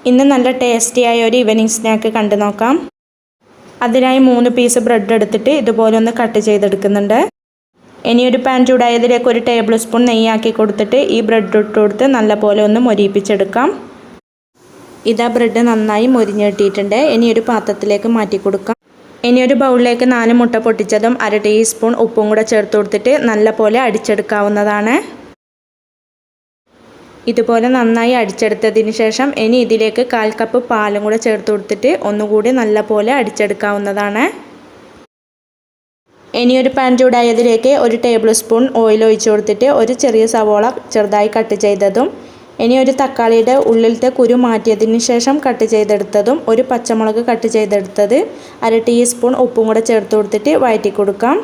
ഇന്ന് നല്ല ടേസ്റ്റിയായ ഒരു ഈവനിങ് സ്നാക്ക് കണ്ടു നോക്കാം. അതിനായി 3 പീസ് ബ്രെഡ് എടുത്തിട്ട് ഇതുപോലെ ഒന്ന് കട്ട് ചെയ്തെടുക്കുന്നുണ്ട്. ഇനി ഒരു പാൻ ചൂടായതിലേക്ക് 1 ടേബിൾ സ്പൂൺ നെയ്യാക്കി കൊടുത്തിട്ട് ഈ ബ്രെഡ് ഇട്ട് കൊടുത്ത് നല്ലപോലെ ഒന്ന് മൊരിയിപ്പിച്ചെടുക്കാം. ഇതാ ബ്രെഡ് നന്നായി മൊരിഞ്ഞ് കിട്ടിയിട്ടുണ്ട്. ഇനി ഒരു പാത്രത്തിലേക്ക് മാറ്റി കൊടുക്കാം. ഇനി ഒരു ബൗളിലേക്ക് 4 മുട്ട പൊട്ടിച്ചതും 1/2 ടീസ്പൂൺ ഉപ്പും കൂടെ ചേർത്ത് കൊടുത്തിട്ട് നല്ലപോലെ അടിച്ചെടുക്കാവുന്നതാണ്. ഇതുപോലെ നന്നായി അടിച്ചെടുത്തതിന് ശേഷം ഇനി ഇതിലേക്ക് 1/4 കപ്പ് പാലും കൂടെ ചേർത്ത് കൊടുത്തിട്ട് ഒന്നുകൂടി നല്ലപോലെ അടിച്ചെടുക്കാവുന്നതാണ്. ഇനി ഒരു പാൻ ചൂടായതിലേക്ക് 1 ടേബിൾ സ്പൂൺ ഓയിൽ ഒഴിച്ച് കൊടുത്തിട്ട് ഒരു ചെറിയ സവോള ചെറുതായി കട്ട് ചെയ്തതും ഇനി ഒരു തക്കാളിയുടെ ഉള്ളിലത്തെ കുരു മാറ്റിയതിന് ശേഷം കട്ട് ചെയ്തെടുത്തതും 1 പച്ചമുളക് കട്ട് ചെയ്തെടുത്തത് 1/2 ടീസ്പൂൺ ഉപ്പും കൂടെ ചേർത്ത് കൊടുത്തിട്ട് വഴറ്റി കൊടുക്കാം.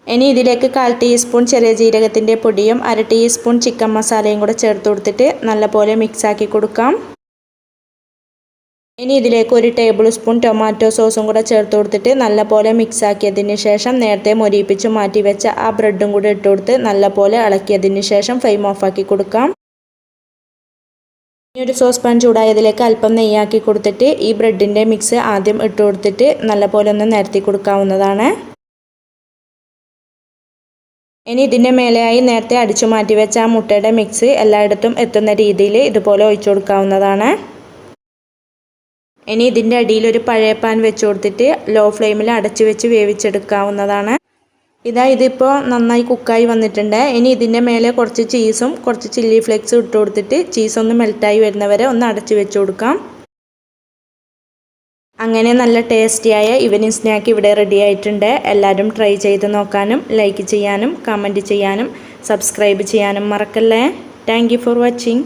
ഇനി ഇതിലേക്ക് 1/4 ടീസ്പൂൺ ചെറിയ ജീരകത്തിൻ്റെ പൊടിയും 1/2 ടീസ്പൂൺ ചിക്കൻ മസാലയും കൂടെ ചേർത്ത് കൊടുത്തിട്ട് നല്ലപോലെ മിക്സാക്കി കൊടുക്കാം. ഇനി ഇതിലേക്ക് 1 ടേബിൾ സ്പൂൺ ടൊമാറ്റോ സോസും കൂടെ ചേർത്ത് കൊടുത്തിട്ട് നല്ലപോലെ മിക്സാക്കിയതിന് ശേഷം നേരത്തെ മൊരിയിപ്പിച്ച് മാറ്റി വെച്ച ആ ബ്രെഡും കൂടെ ഇട്ട് കൊടുത്ത് നല്ലപോലെ ഇളക്കിയതിന് ശേഷം ഫ്ലെയിം ഓഫാക്കി കൊടുക്കാം. ഇനി ഒരു സോസ് പാൻ ചൂടായതിലേക്ക് അല്പം നെയ്യാക്കി കൊടുത്തിട്ട് ഈ ബ്രെഡിൻ്റെ മിക്സ് ആദ്യം ഇട്ട് കൊടുത്തിട്ട് നല്ലപോലെ ഒന്ന് നിരത്തി കൊടുക്കാവുന്നതാണ്. ഇനി ഇതിൻ്റെ മേലെയായി നേരത്തെ അടിച്ചു മാറ്റി വെച്ച ആ മുട്ടയുടെ മിക്സ് എല്ലായിടത്തും എത്തുന്ന രീതിയിൽ ഇതുപോലെ ഒഴിച്ചു കൊടുക്കാവുന്നതാണ്. ഇനി ഇതിൻ്റെ അടിയിൽ ഒരു പഴയ പാൻ വെച്ച് കൊടുത്തിട്ട് ലോ ഫ്ലെയിമിൽ അടച്ചു വെച്ച് വേവിച്ചെടുക്കാവുന്നതാണ്. ഇതിപ്പോൾ നന്നായി കുക്കായി വന്നിട്ടുണ്ട്. ഇനി ഇതിൻ്റെ മേലെ കുറച്ച് ചീസും കുറച്ച് ചില്ലി ഫ്ലേക്സും ഇട്ട് കൊടുത്തിട്ട് ചീസ് ഒന്ന് മെൽറ്റായി വരുന്നവരെ ഒന്ന് അടച്ചു വെച്ച് കൊടുക്കാം. അങ്ങനെ നല്ല ടേസ്റ്റിയായ ഈവനിങ് സ്നാക്ക് ഇവിടെ റെഡി ആയിട്ടുണ്ട്. എല്ലാവരും ട്രൈ ചെയ്ത് നോക്കാനും ലൈക്ക് ചെയ്യാനും കമൻറ്റ് ചെയ്യാനും സബ്സ്ക്രൈബ് ചെയ്യാനും മറക്കല്ലേ. Thank you for watching.